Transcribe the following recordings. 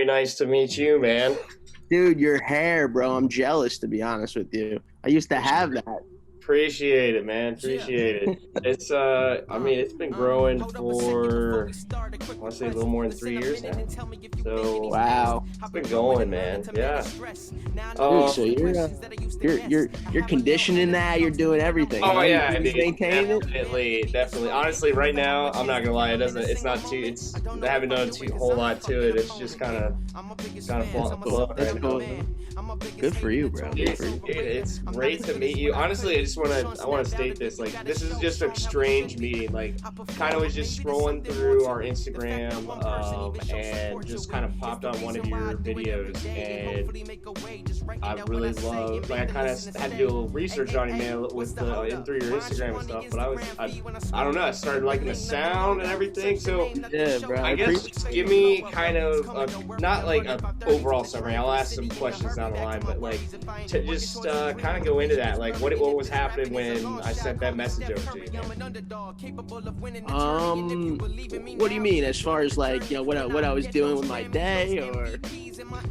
nice to meet you, man. Dude, your hair, bro. I'm jealous, to be honest with you. I used to have that. Appreciate it, man. Appreciate it. It's I mean, it's been growing for I want to say a little more than 3 years now. So Wow. it's been going, man. Yeah. Dude, Um, so you're conditioning that, you're doing everything, oh huh? yeah, You dude. maintaining it? Definitely. Honestly, right now, I'm not gonna lie. It's not too. I haven't done a whole lot to it. It's just kind of flowing That's right cool. now. Good for you, bro. Good Dude, for you. it's great to meet you. Honestly, I want to state this. Like, this is just a strange meeting. Like, kind of was just scrolling through our Instagram, and just kind of popped on one of your videos, and I really love. Like, I kind of had to do a little research on you, man, in through your Instagram and stuff. But I don't know. I started liking the sound and everything. So Yeah, bro. I guess just give me kind of not like a overall summary. I'll ask some questions down the line, but like to just kind of go into that. Like what was happening when I sent that message over to you? What do you mean? As far as like, what I was doing with my day, or?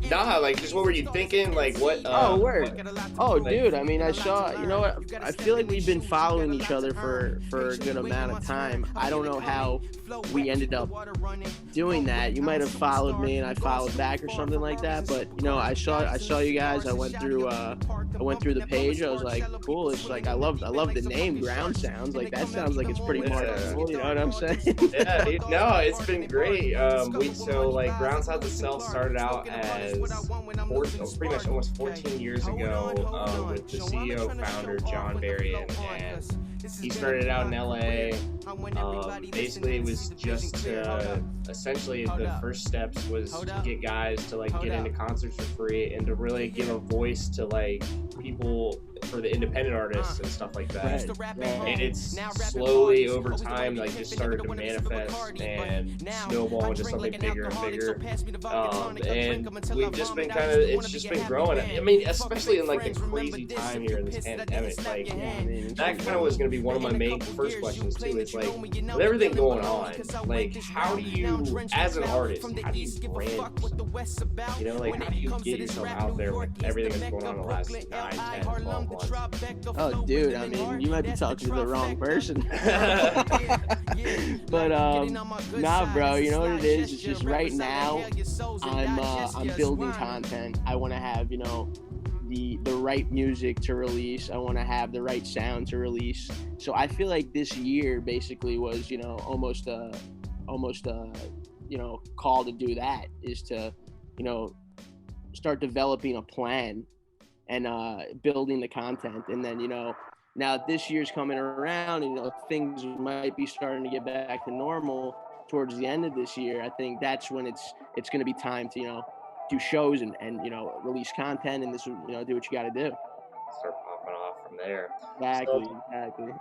Nah, like just what were you thinking? Like what? Oh, word. Oh, like, dude. I mean, I saw. You know what? I feel like we've been following each other for a good amount of time. I don't know how we ended up doing that. You might have followed me and I followed back or something like that. But I saw you guys. I went through the page. I was like, cool. It's like I love the name Groundsounds. Like that sounds like it's pretty marketable. You know what I'm saying? Yeah, dude, no, it's been great. Like Groundsounds itself started out as pretty much almost 14 years ago with the CEO founder John Berrien, and he started out in LA. Basically, it was just essentially the first steps was to get guys to like get into concerts for free and to really give a voice to like people for the independent artists and stuff like that. Right. And it's slowly over time like just started to manifest and snowball into something bigger and bigger. And we've just been it's just been growing. I mean, especially in like the crazy time here in this pandemic. Like that kind of was going to be one of my main first questions too. Is like with everything going on, like how do you, as an artist, how do you brand? Like how do you get yourself out there with everything that's going on in the last 9, 10, 12 months? Oh, dude, I mean, you might be talking to the wrong person. But nah, bro, you know what it is? It's just right now I'm building content. I want to have, the right music to release. I want to have the right sound to release. So I feel like this year basically was, almost a call to do that, is to, start developing a plan and building the content. And then, now this year's coming around, things might be starting to get back to normal towards the end of this year. I think that's when it's going to be time to, do shows and release content and do what you got to do. Start popping off from there. Exactly.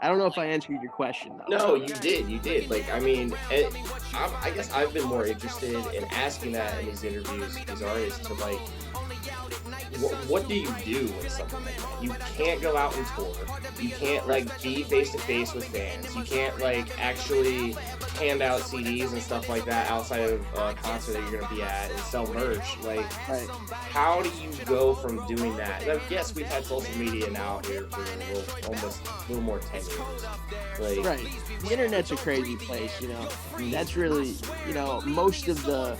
I don't know if I answered your question though. No, you did. Like, I mean, I guess I've been more interested in asking that in these interviews, these artists, to like, what do you do with something like that? You can't go out and tour. You can't like be face to face with fans. You can't like actually hand out CDs and stuff like that outside of a concert that you're gonna be at and sell merch. Like, how do you go from doing that? Like, yes, we've had social media now here for almost a little more 10 years. Like, right. The internet's a crazy place, That's really, most of the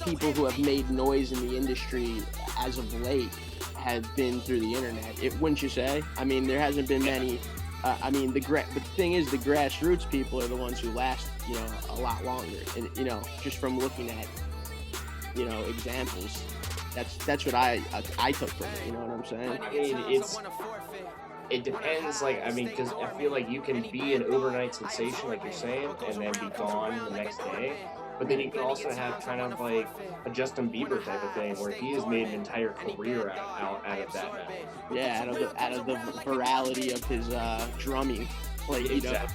people who have made noise in the industry as of late have been through the internet. Wouldn't you say? I mean, there hasn't been many. The thing is, the grassroots people are the ones who last, a lot longer. And just from looking at, examples, that's what I took from it. You know what I'm saying? I mean, it depends, because I feel like you can be an overnight sensation, like you're saying, and then be gone the next day. But then you can also have kind of like a Justin Bieber type of thing, where he has made an entire career out of that now. Yeah, out of the virality of his drumming. Like, yeah.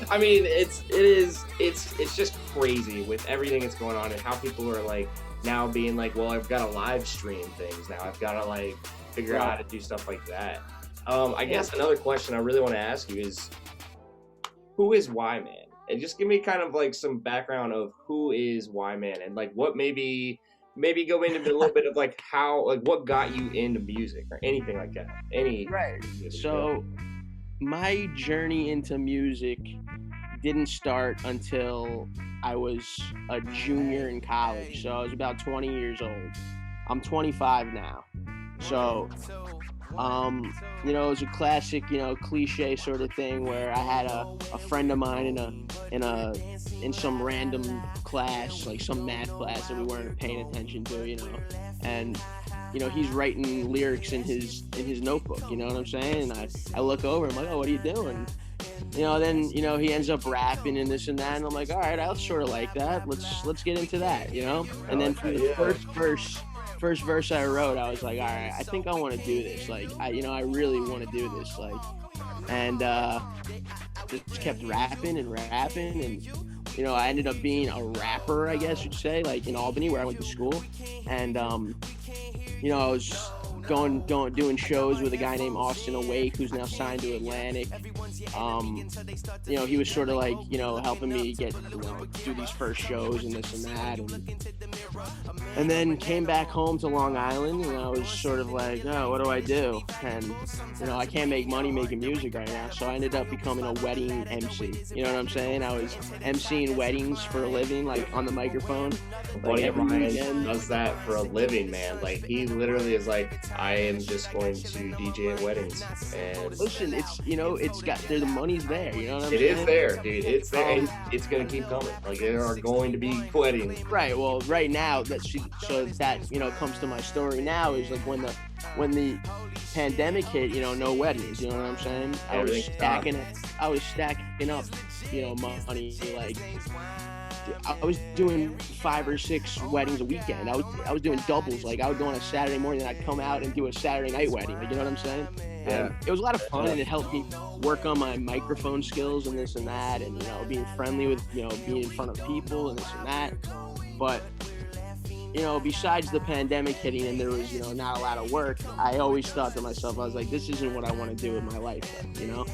I mean, it's just crazy with everything that's going on and how people are like now being like, well, I've got to live stream things now. I've got to like figure out how to do stuff like that. I guess another question I really want to ask you is, who is Wyman? and just give me kind of like some background of who is Wyman and like what maybe go into a little bit of like how like what got you into music or anything like that. Any Right. So my journey into music didn't start until I was a junior in college. So I was about 20 years old. I'm 25 now. So, you know, it was a classic, you know, cliche sort of thing where I had a friend of mine in some random class, like some math class that we weren't paying attention to, you know, and you know, he's writing lyrics in his notebook, you know what I'm saying? And I look over, I'm like, oh, what are you doing? You know, then, you know, he ends up rapping and this and that, and I'm like, all right, I sort of like that. Let's get into that, you know? And then from the first verse I wrote, I was like, all right, I think I want to do this. Like, I really want to do this. Like, and just kept rapping, and you know, I ended up being a rapper, I guess you'd say, like in Albany where I went to school, and you know, I was doing shows with a guy named Austin Awake, who's now signed to Atlantic. You know, he was sort of like, you know, helping me get, you know, do these first shows and this and that, and then came back home to Long Island, and I was sort of like, oh, what do I do? And you know, I can't make money making music right now, so I ended up becoming a wedding MC. You know what I'm saying? I was MCing weddings for a living, like on the microphone. Buddy of mine does that for a living, man. Like he literally is like, I am just going to DJ at weddings. And listen, it's, you know, the money's there. You know what I'm saying? It is there, dude. It's there. And it's gonna keep coming. Like there are going to be weddings. Right. Well, right now so that, you know, comes to my story now is like when the pandemic hit, you know, no weddings. You know what I'm saying? I was stacking up, you know, money. Like I was doing 5 or 6 weddings a weekend. I was doing doubles. Like I would go on a Saturday morning and I'd come out and do a Saturday night wedding. Like, you know what I'm saying? Yeah. It was a lot of fun, and it helped me work on my microphone skills and this and that, and you know, being friendly with, you know, being in front of people and this and that. But you know, besides the pandemic hitting and there was, you know, not a lot of work, I always thought to myself, I was like, this isn't what I want to do with my life, though, you know?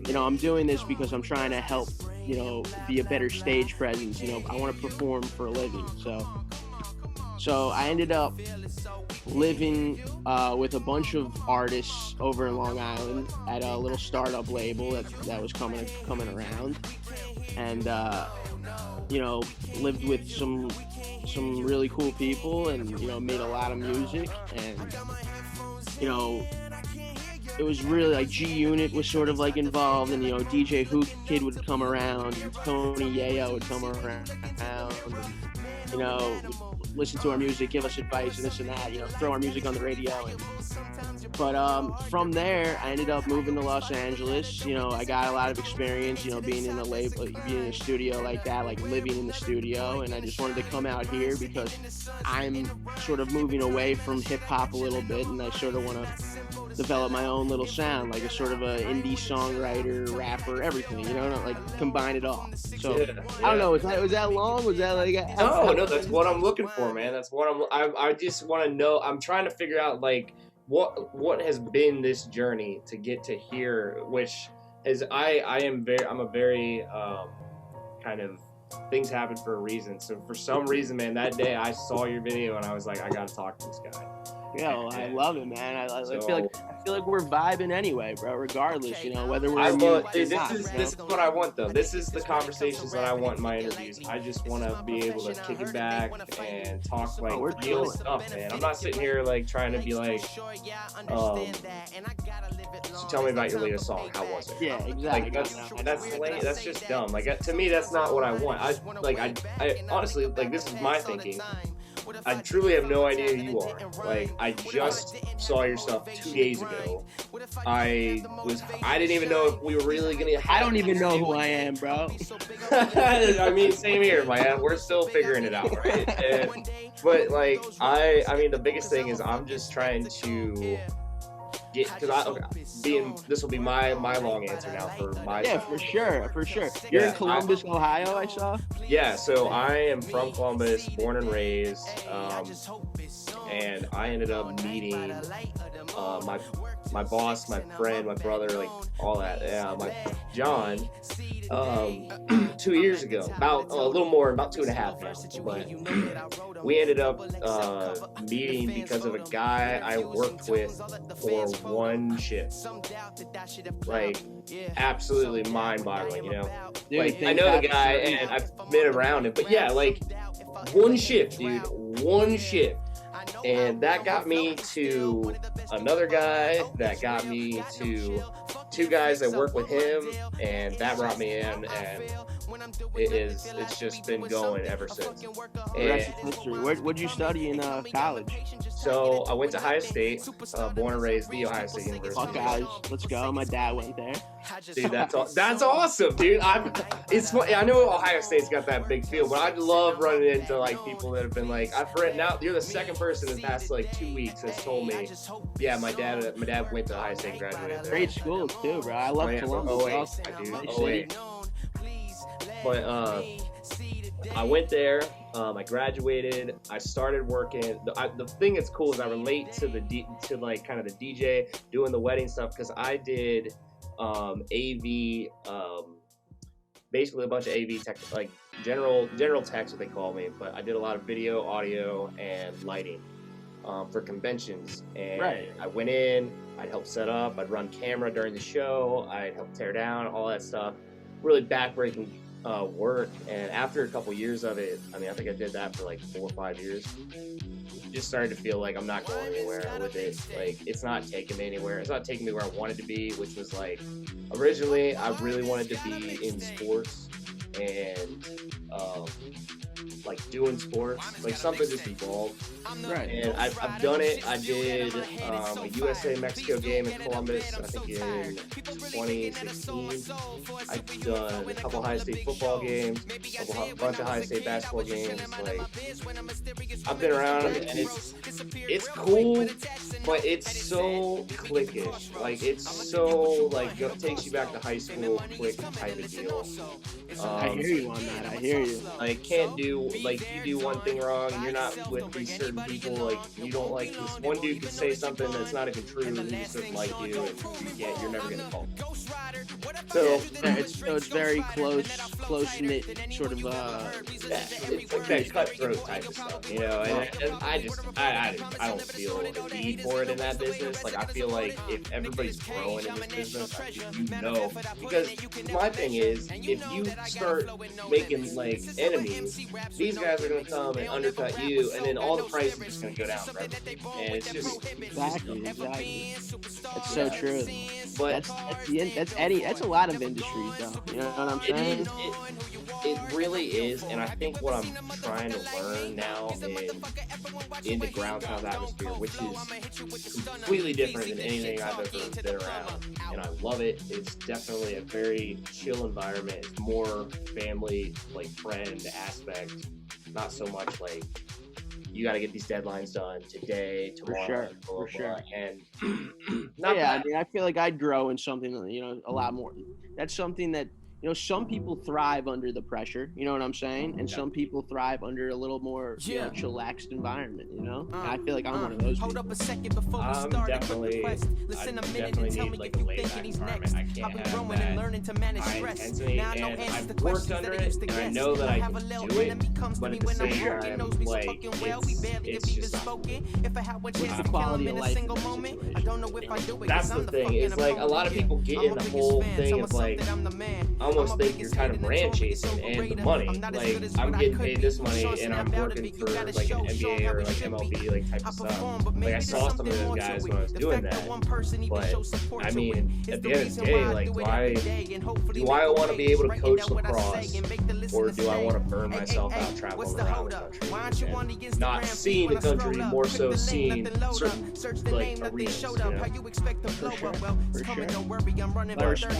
You know, I'm doing this because I'm trying to help, you know, be a better stage presence. You know, I want to perform for a living. So I ended up living with a bunch of artists over in Long Island at a little startup label that was coming around, and you know, lived with some really cool people, and you know, made a lot of music, and you know, it was really like G Unit was sort of like involved, and you know, DJ Hook Kid would come around, and Tony Yayo would come around, and, you know, listen to our music, give us advice and this and that, you know, throw our music on the radio. But from there, I ended up moving to Los Angeles. You know, I got a lot of experience, you know, being in a label, being in a studio like that, like living in the studio. And I just wanted to come out here because I'm sort of moving away from hip hop a little bit, and I sort of want to develop my own little sound, like a sort of a indie songwriter, rapper, everything, you know, like combine it all. So yeah. I don't know, was that long? Was that like no, that's what I'm looking for, man. That's what I just want to know. I'm trying to figure out like what has been this journey to get to here, which is I'm a very kind of, things happen for a reason. So for some reason, man, that day I saw your video and I was like, I gotta talk to this guy. Yeah, well, I love it, man. I feel like we're vibing anyway, bro. Regardless, you know, whether we're this is what I want, though. This is the conversations that I want in my interviews. I just want to be able to kick it back and talk like real stuff, man. I'm not sitting here like trying to be like, so tell me about your latest song. How was it? Yeah, exactly. Like that's lame. That's just dumb. Like to me, that's not what I want. I honestly, like, this is my thinking. I truly have no idea who you are. Like, I just saw your stuff 2 days ago. I didn't even know if we were really gonna. I don't even know who I am, bro. I mean, same here, man. We're still figuring it out, right? But like, I mean, the biggest thing is I'm just trying to get, because this will be my long answer now for my side. For sure. You're in Columbus, Ohio, I saw. Yeah, so I am from Columbus, born and raised, and I ended up meeting my boss, my friend, my brother, like all that. Yeah, my John. 2 years ago, about a little more, about 2.5 now. But we ended up meeting because of a guy I worked with for one shift. Like, absolutely mind-boggling, you know. Dude, Like, I know the guy and I've been around him, but yeah, like one shift, dude, one shift. And that got me to another guy, that got me to 2 guys that work with him, and that brought me in, and it's just been going ever since. And what'd you study in college? so I went to Ohio State, born and raised the Ohio State University. Fuck guys, let's go. My dad went there. Dude, that's awesome, dude. It's funny. I know Ohio State's got that big field, but I love running into like people that have been like, I've read now. You're the second person in the past like 2 weeks that's told me, yeah, my dad went to Ohio State and graduated there. Great school too, bro. I love Columbus. I do. But I went there. I graduated. I started working. The thing that's cool is I relate to like kind of the DJ doing the wedding stuff, because I did AV, basically a bunch of AV tech, like general techs, what they call me. But I did a lot of video, audio, and lighting for conventions. And I went in. I'd help set up. I'd run camera during the show. I'd help tear down, all that stuff. Really backbreaking work. And after a couple years of it, I mean, I think I did that for like 4 or 5 years. Just started to feel like I'm not going anywhere with it. Like, it's not taking me anywhere. It's not taking me where I wanted to be, which was like, originally I really wanted to be in sports and like doing sports, like something just involved. Right. And I've done it. I did a USA-Mexico game in Columbus, I think in 2016. I've done a couple Ohio State football games, a bunch of Ohio State basketball games. Like, I've been around, and it's cool, but it's so cliquish. Like, it's so like it takes you back to high school, click type of deal. I hear you on that. I hear you. Like, can't do, like, you do one thing wrong and you're not with these certain people, like, you don't like this one dude could say something that's not even true, and he just doesn't like you, and you're never gonna call. So it's very close knit sort of it's like that cutthroat type of stuff, you know. And I don't feel a need for it in that business. Like, I feel like if everybody's growing in this business, you know, because my thing is, if you start making like enemies, these guys are gonna come and undercut you, and then all the price is just gonna go down for everything. And it's just exactly. It's so true. But that's a lot of industries, though. You know what I'm saying? It really is, and I think what I'm trying to learn now in the Groundsounds atmosphere, which is completely different than anything I've ever been around, and I love it. It's definitely a very chill environment. It's more family, like friend aspect, not so much like you got to get these deadlines done today, tomorrow, for sure. And I mean, I feel like I'd grow in something, you know, a lot more. That's something that, you know, some people thrive under the pressure, you know what I'm saying? And some people thrive under a little more, you know, chillaxed environment, you know? And I feel like I'm one of those people. I definitely need like a laid back environment. I can't have that high intensity, and I've worked under it, and I know that I can do it, but at the same time, like, it's just what's the quality of life? That's the thing. It's like a lot of people get in the whole thing of like, I almost think you're kind of brand chasing and the money. Like, I'm getting paid this money and I'm working for like an NBA or like MLB like type of stuff. Like, I saw some of those guys when I was doing that. But I mean, at the end of the day, like, do I want to be able to coach lacrosse, or do I want to burn myself out traveling around the country and not seeing the country, more so seeing certain like arenas, you know? For sure.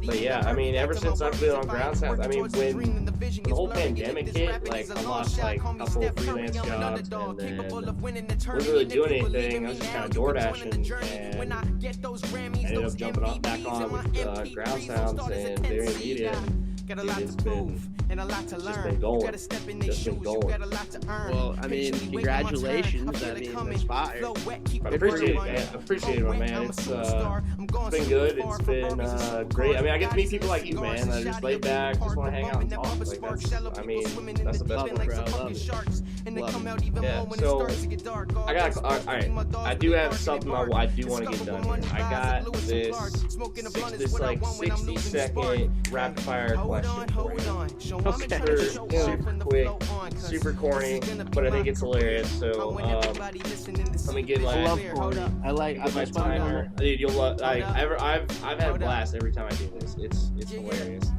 But yeah, I mean, ever since I've been on Groundsounds, I mean, when the whole pandemic hit, like, I lost like a couple of freelance jobs, and then wasn't really doing anything. I was just kind of door dashing, and ended up jumping back on with Groundsounds and Variant Media. it's been going. Just been going. Well, I mean, congratulations. I mean, that's fire. I appreciate it, man. I appreciate it, man. It's been good. It's been great. I mean, I get to meet people like you, man. I just lay back, just want to hang out and talk. Like that's the best Love it, bro. Love it. Love it. Yeah. So I got. All right. I do have something I do want to get done here. I got this like 60-second rapid fire question for you. Okay. Super quick, super corny, but I think it's hilarious. So let me get I love corny. I my timer. Dude, you'll love. I've had a blast every time I do this. It's hilarious.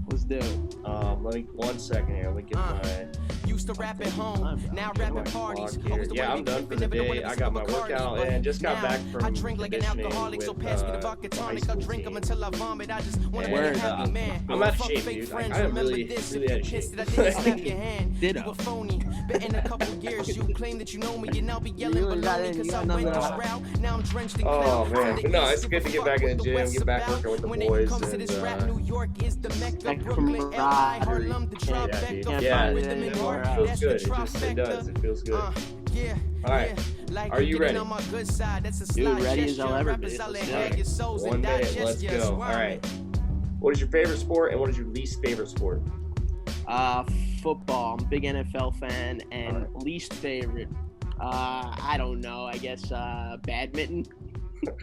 Let's do it. Let me 1 second here. Let me get my. Used to rap at home, now rap at parties. Yeah, I'm done for the day. I got my workout and just got back from I drink like an alcoholic, so pass me the vodka tonic. I'll drink them until I vomit. I just want to be a happy man. I'm out of shape, dude. I am really out of shape. Ditto. But in a couple years, you claim that you know me, and I'll be yelling baloney because I went this route. Now I'm drenched in cloud. Oh man, no, it's good to get back in the gym, get back working with the boys. Comes to this rap, New York is the Mecca, Like Brooklyn, LA, Harlem, the Tribeca. Yeah, With them in it York, feels that's good. the It does. It feels good. Yeah. All right. Are you ready? Dude, ready as I'll ever be. Let's do it. 1 minute. Let's go. All right. What is your favorite sport and what is your least favorite sport? Football. I'm a big NFL fan, and least favorite. I don't know. I guess badminton.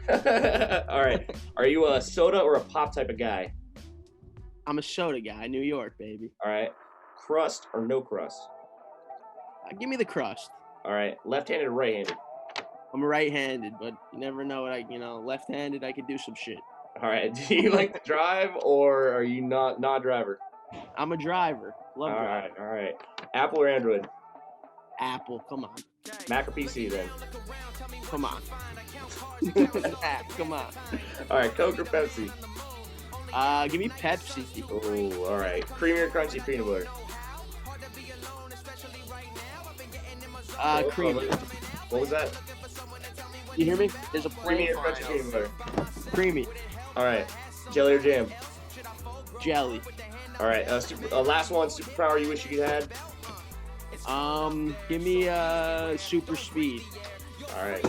All right. Are you a soda or a pop type of guy? I'm a soda guy. New York, baby. All right. Crust or no crust? Give me the crust. All right. Left-handed or right-handed? I'm right-handed, but you never know what left-handed, I could do some shit. All right. Do you like to drive or are you not driver? I'm a driver. Love driving. All right. Apple or Android? Apple. Come on. Mac or PC then? Come on. Come on. All right. Coke or Pepsi? Give me Pepsi. Oh, all right. Creamy or crunchy peanut butter? Creamy. What was that? You hear me? There's a Creamy plane or crunchy flying peanut butter? Creamy. All right. Jelly or jam? Jelly. All right. Last one. Superpower you wish you had? Give me super speed. All right.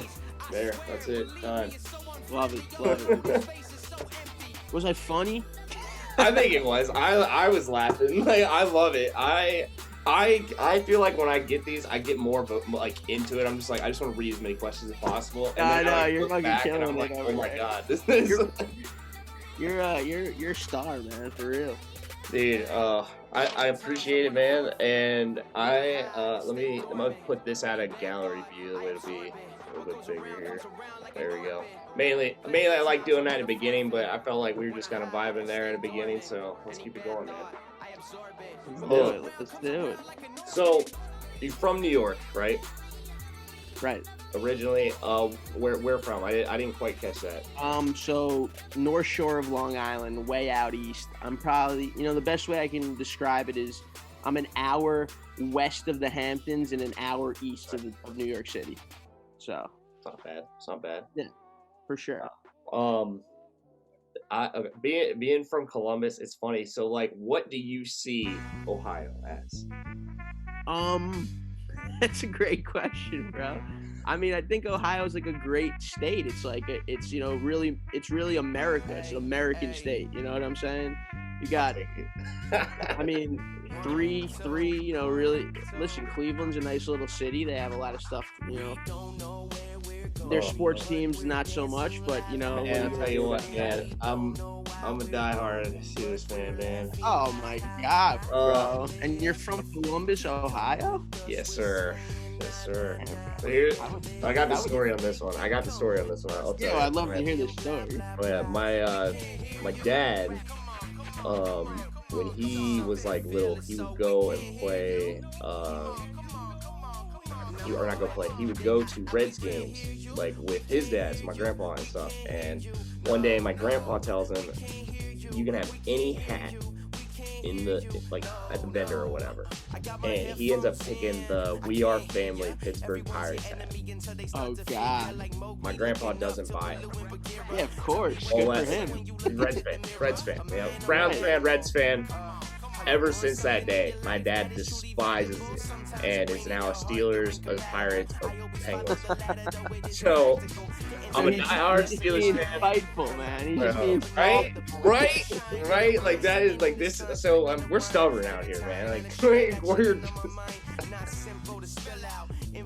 There. That's it. Done. Love it. Love it. Was I funny? I think it was. I was laughing. Like, I love it. I feel like when I get these, I get more like into it. I'm just like, I just want to read as many questions as possible. And I then know, I you're fucking back killing and I'm like, it oh over my there. god, this is. You're a star, man, for real. Dude, I appreciate it, man. And I'm gonna put this out of gallery view. The way to be a little bit bigger here. There we go. Mainly I like doing that in the beginning, but I felt like we were just kind of vibing there in the beginning, so let's keep it going, man. Let's do it. So, you're from New York, right? Right. Originally, where from? I didn't quite catch that. So North Shore of Long Island, way out east. I'm probably, the best way I can describe it is I'm an hour west of the Hamptons and an hour east of New York City. So. It's not bad. Yeah, for sure. Being from Columbus, it's funny. So, like, what do you see Ohio as? That's a great question, bro. I mean, I think Ohio's like a great state. It's like it's really America. It's an American state. You know what I'm saying? You got, I mean, three. Really. Listen, Cleveland's a nice little city. They have a lot of stuff. Their sports teams, not so much, but Yeah, I'll tell you what, man. I'm a diehard Steelers fan, man. Oh my God, bro! And you're from Columbus, Ohio? Yes, sir. Yes, sir. So I got the story on this one. I'll tell you. I'd love to hear this story. Oh, yeah, my dad, when he was like little, he would go and play. He would go to Reds games, like with his dad, my grandpa and stuff. And one day, my grandpa tells him, "You can have any hat at the vendor or whatever." And he ends up picking the "We Are Family" Pittsburgh Pirates hat. Oh God! My grandpa doesn't buy it. Yeah, of course. Good for him. Reds fan. Yeah, Browns fan, Reds fan. ever since that day, my dad despises it, and it's now a Steelers, a Pirates, a Penguins. So I'm a diehard he's Steelers being fan. spiteful, man. He's just being Right. Like that is like this. So we're stubborn out here, man. Like we're.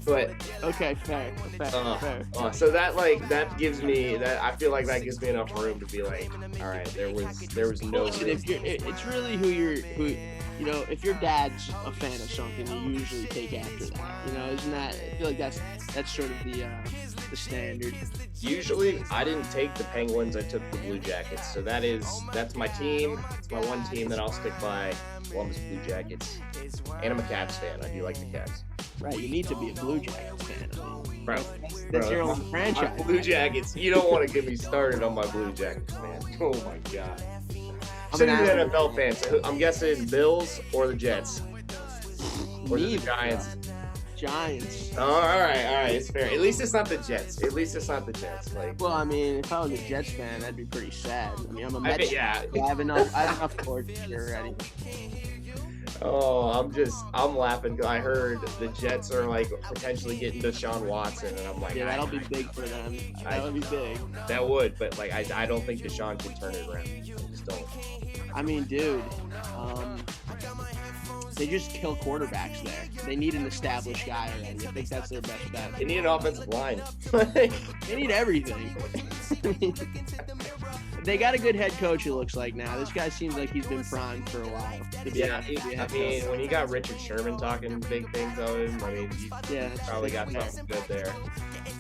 But okay, fair. so that gives me that. I feel like that gives me enough room to be like, all right, there was no. It's really who you know, if your dad's a fan of something, you usually take after that. You know, isn't that? I feel like that's sort of the standard. Usually, I didn't take the Penguins. I took the Blue Jackets. So that's my team. It's my one team that I'll stick by. Columbus Blue Jackets, and I'm a Cavs fan. I do like the Cavs. Right, you need to be a Blue Jackets fan. I mean, Bro, that's your own franchise. My Blue Jackets. You don't want to get me started on my Blue Jackets, man. Oh my god. Should be an NFL fan. So I'm guessing Bills or the Jets. Or the Giants. Giants. Oh, all right, it's fair. At least it's not the Jets. Like, well, I mean, if I was a Jets fan, that'd be pretty sad. I mean, I'm a Mets fan. Yeah. I have enough sports here already. Oh, I'm laughing because I heard the Jets are like potentially getting Deshaun Watson, and I'm like, yeah, that'll be big for them. That'll be big. That would, but like, I don't think Deshaun can turn it around. I just don't. I mean, dude, they just kill quarterbacks there. They need an established guy already. I think that's their best bet. They need an offensive line. They need everything. They got a good head coach, it looks like now. This guy seems like he's been primed for a while. I mean, when you got Richard Sherman talking big things of him, I mean, you probably got something good there.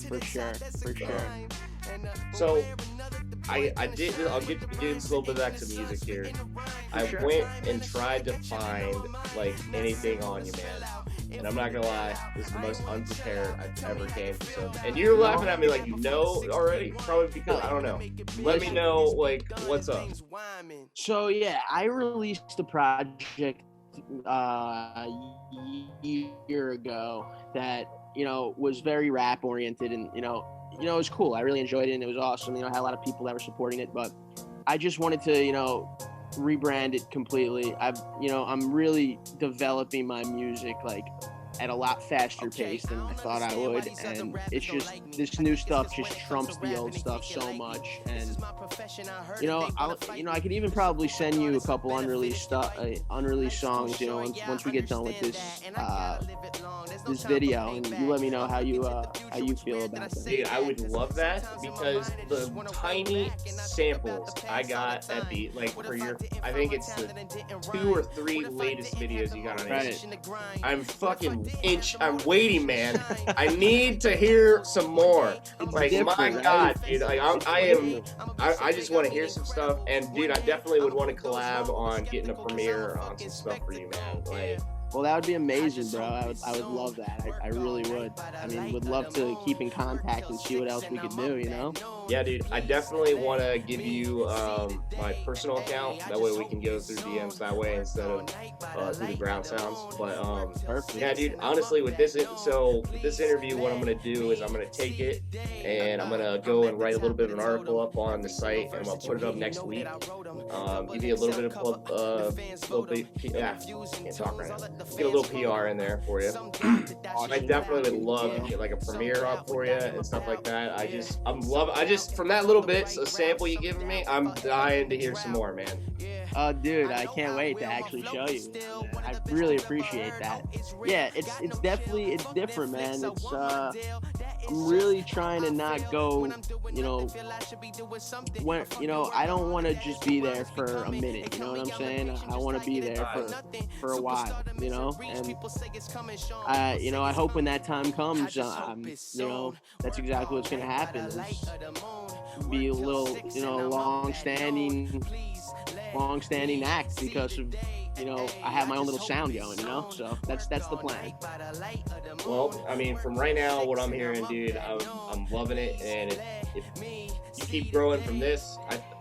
For sure. So, I'll give a little bit back to music here. Went and tried to find, like, anything on you, man. And I'm not gonna lie, this is the most unprepared I've ever came to something. And you're laughing at me like you know already, probably because I don't know. Let me know, like, what's up. So yeah, I released a project a year ago that was very rap oriented, and it was cool. I really enjoyed it, and it was awesome. I had a lot of people that were supporting it, but I just wanted to rebrand it completely. I'm really developing my music like at a lot faster pace than I thought I would, and it's just this new stuff just trumps the old stuff so much. And I could even probably send you a couple unreleased songs. Once we get done with this video, and you let me know how you feel about it. Dude, I would love that because the tiny samples I got at the for your, I think it's the 2 or 3 latest videos you got on Instagram. I'm waiting, man. I need to hear some more. Like, my God, dude. Like, I just want to hear some stuff. And, dude, I definitely would want to collab on getting a premiere on some stuff for you, man. Like, well, that would be amazing, bro. I would love that. I really would. I mean, would love to keep in contact and see what else we could do, Yeah, dude. I definitely want to give you my personal account. That way we can go through DMs that way instead of through the Groundsounds. But, perfect. Yeah, dude, honestly, with this interview, what I'm going to do is I'm going to take it and I'm going to go and write a little bit of an article up on the site, and I'm going to put it up next week. Give you a little bit of can't talk right now. Get a little PR in there for you. I definitely would love to get like a premiere up for you and stuff like that. I just from that little bit, a sample you giving me, I'm dying to hear some more, man. Dude, I can't wait to actually show you. I really appreciate that. Yeah, it's definitely different, man. It's I'm really trying to not go, when I don't want to just be there for a minute. You know what I'm saying? I want to be there for a while. And I hope when that time comes, that's exactly what's gonna happen. It's be a little, long-standing act because of, I have my own little sound going, so that's the plan. Well, I mean, from right now, what I'm hearing, dude, I'm loving it, and if you keep growing from this,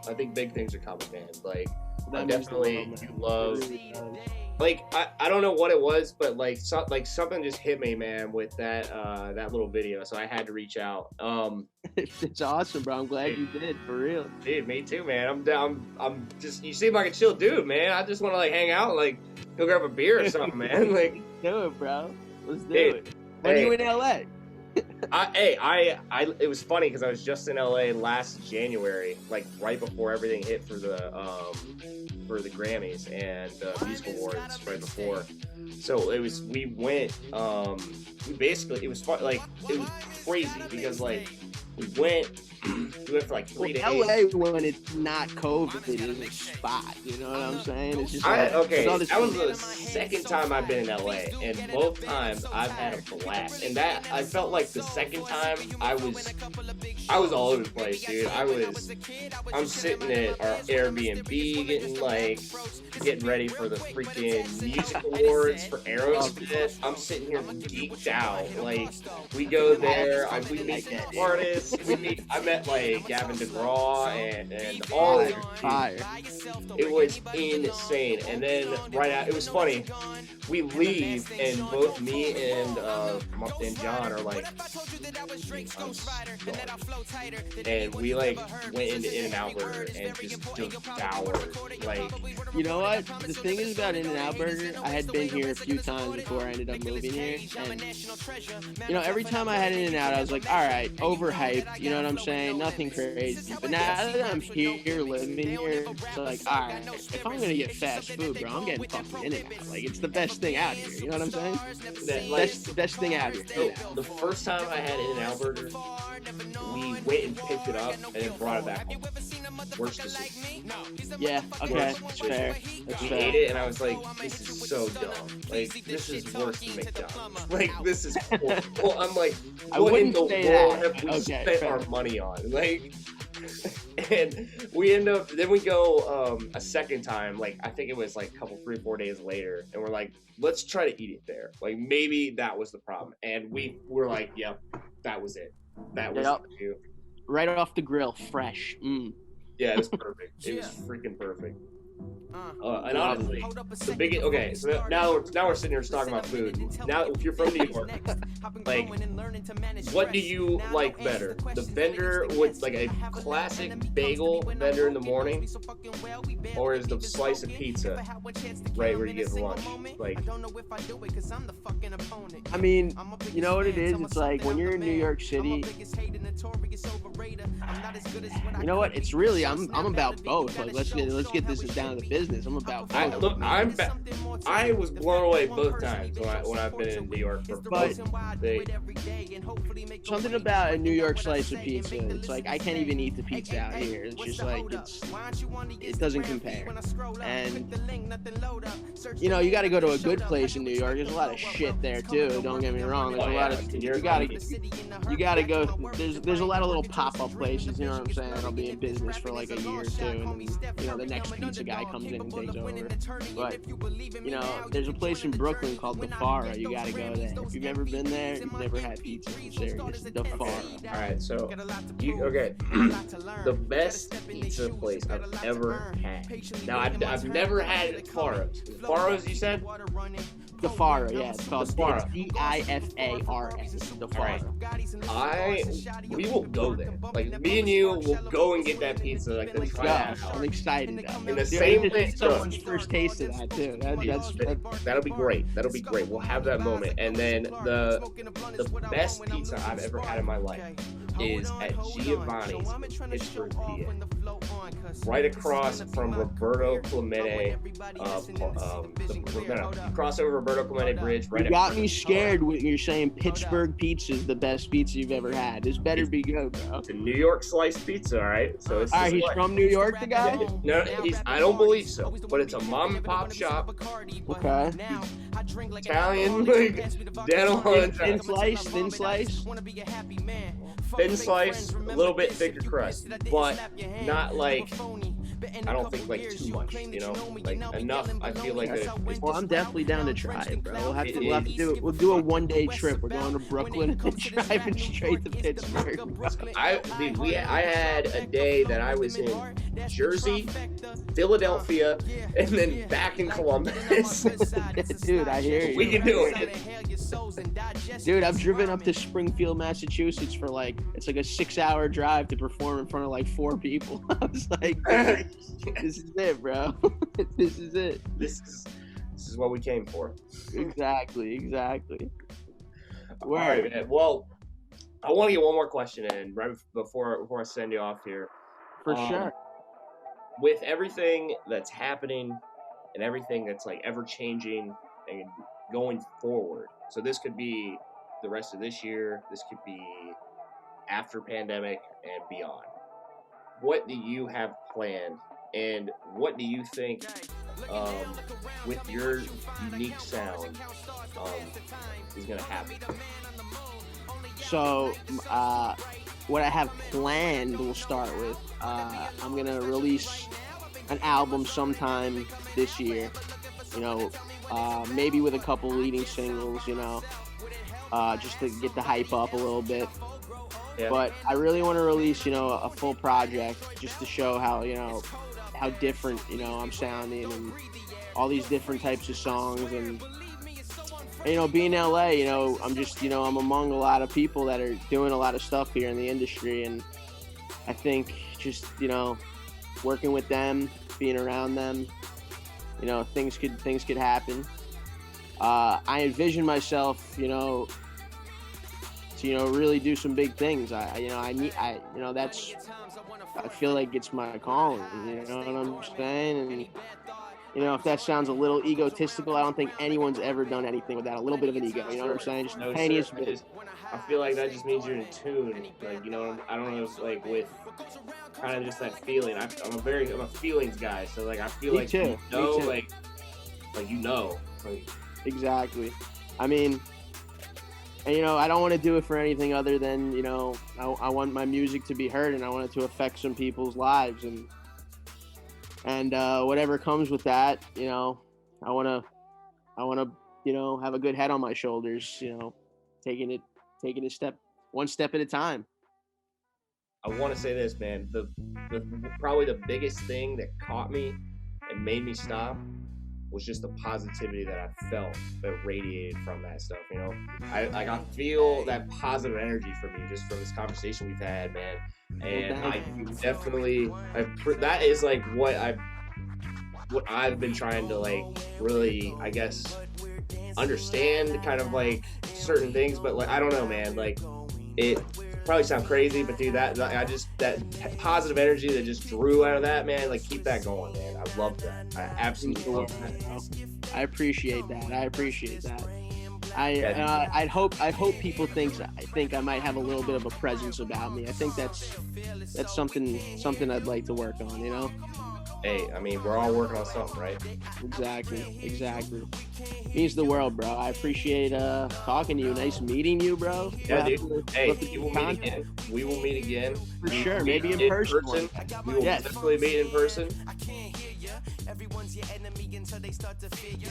I think big things are coming, man. Like, That I means definitely the world, man. do love. It really does. Like, I don't know what it was, but like something just hit me, man, with that little video. So I had to reach out. It's awesome, bro. I'm glad you did, for real. Dude, me too, man. I'm down. I'm just, you seem like a chill dude, man. I just want to like hang out, and, like go grab a beer or something, man. Like, Do it, bro. Let's do Dude, it. When are you in LA? It was funny because I was just in LA last January, like right before everything hit for the Grammys and Music Awards right before. So it was, we went, it was fun, like it was crazy because like we went for like 3 days. LA, when it's not COVID, is a spot. You know what I'm saying? It's just like, Okay, it's all this- that was the second time I've been in LA, and both times I've had a blast. And that, I felt like the second time I was all over the place, dude. I'm sitting at our Airbnb getting ready for the freaking music awards for Aerosmith. I'm sitting here geeked out. Like, we go there, we meet artists, I met like Gavin DeGraw and all of fire. It was insane. And then it was funny. We leave, and both me and John are like, and we like went into In-N-Out Burger and just devoured. Like, You know what? The thing is about In-N-Out Burger, I had been here a few times before I ended up moving here, and you know, every time I had In-N-Out, I was like, all right, overhyped. You know what I'm saying? Nothing crazy. But now that I'm here, living here, it's like, all right, if I'm gonna get fast food, bro, I'm getting fucking In-N-Out. Like, it's the best thing out here. You know what I'm saying? That's the best thing out here. the first time I had In-N-Out Burger, we went and picked it up and then brought it back home. Worst decision. Yeah. Okay. That's fair. That's We fair. ate it, and I was like, this is so dumb. Like, this is worse than McDonald's. Like, this is horrible. I'm like, I what in wouldn't the say world that. have we Okay, spent fair. our money on? Like, and we end up, then we go a second time, like, I think it was like a couple, 3-4 days later, and we're like, let's try to eat it there. Like, maybe that was the problem. And we were like, yep, that was it. That was Yep. it. Right off the grill, fresh. Yeah, it was perfect. It was freaking perfect. And honestly, the biggest. Okay, so now we're sitting here talking about food. Now, if you're from New York, like, what do you like better? The vendor with like a classic bagel vendor in the morning, or is the slice of pizza right where you get lunch? Like, I mean, you know what it is? It's like when you're in New York City. You know what? It's really I'm about both. Like, let's get this down to business. I'm about both. I was blown away both times when I've been in New York for both. Something about a New York slice of pizza. It's like I can't even eat the pizza out here. It's just like it doesn't compare. And you know, you got to go to a good place in New York. There's a lot of shit there too. Don't get me wrong. There's a lot of you gotta go. There's a lot of little pop-up places. You know what I'm saying? That'll be in business for like a year or two, and then, you know, the next pizza guy comes in and takes over. But you know, there's a place in Brooklyn called the Fara. You gotta go there. If you've ever been there, you've never had pizza. I'm serious. The Fara. All right, so the best pizza place I've ever had. Now I've never had Faros. Faros, you said? The Fara, yeah. It's called Fara. D-I-F-A-R-S. The Fara. We will go there. Like, me and you will go and get that pizza. Like, then try Yeah, that out. I'm excited. In the same way, someone's first taste of that too. That'll be great. That'll be great. We'll have that moment. And then the best pizza I've ever had in my life is at Giovanni's in Pittsburgh, PA. Right across from Roberto Clemente. Cross over Roberto Clemente Bridge. Right. You got me scared when you're saying Pittsburgh pizza is the best pizza you've ever had. This better be good, bro. It's a New York sliced pizza, all right? So it's. All right, he's from New York, the guy? No, I don't believe so. But it's a mom and pop shop. Okay. Italian, like, dental. Thin slice. Thin slice, a little bit thicker crust, but not like I don't think like too much, you know, like enough. I feel like that. Well, I'm definitely down to try it, bro. We'll have to do it. We'll do a 1-day trip. We're going to Brooklyn and then driving straight to Pittsburgh. I had a day that I was in Jersey, Philadelphia, and then back in Columbus. Dude, I hear you. We can do it. Dude, I've driven up to Springfield, Massachusetts for like, it's like a 6-hour drive to perform in front of like 4 people. I was like, this is it, bro. This is it. This is what we came for. Exactly. All right, man. Well, I want to get one more question in right before I send you off here. For sure. With everything that's happening and everything that's like ever changing and going forward, so this could be the rest of this year, this could be after pandemic and beyond. What do you have planned, and what do you think with your unique sound is going to happen? So, what I have planned, we'll start with, I'm going to release an album sometime this year, you know, maybe with a couple leading singles, you know, just to get the hype up a little bit. Yeah. But I really want to release, you know, a full project just to show how, you know, how different, you know, I'm sounding and all these different types of songs. And you know, being in LA, you know, I'm just, you know, I'm among a lot of people that are doing a lot of stuff here in the industry. And I think just, you know, working with them, being around them, you know, things could happen. I envision myself, you know, to, you know, really do some big things. I feel like it's my calling, you know what I'm saying? And, you know, if that sounds a little egotistical, I don't think anyone's ever done anything without a little bit of an ego, you know what I'm saying? Just no, penny is I feel like that just means you're in tune, like, you know, I don't know, if, like, with kind of just that feeling. I'm a feelings guy, so, like, I feel like, you know, like, you know. Like, exactly. I mean, and, you know, I don't want to do it for anything other than, you know, I want my music to be heard, and I want it to affect some people's lives, and whatever comes with that, you know, I want to, you know, have a good head on my shoulders, you know, taking it one step at a time. I want to say this, man, the probably the biggest thing that caught me and made me stop was just the positivity that I felt that radiated from that stuff, you know. I feel that positive energy from you just from this conversation we've had, man. And I definitely, that is like what I've been trying to like really, I guess, understand kind of like certain things, but like I don't know, man. Like it probably sound crazy, but dude, that positive energy that just drew out of that, man. Like keep that going, man. I love that. I absolutely love that. I appreciate that. I hope people think I might have a little bit of a presence about me. I think that's something I'd like to work on, you know. Hey, I mean, we're all working on something, right? Exactly. Means the world, bro. I appreciate talking to you. Nice meeting you, bro. Yeah, dude. Hey, we will meet again. We will meet again. For sure. Maybe in person. We will definitely meet in person. Everyone's your enemy until they start to fear you.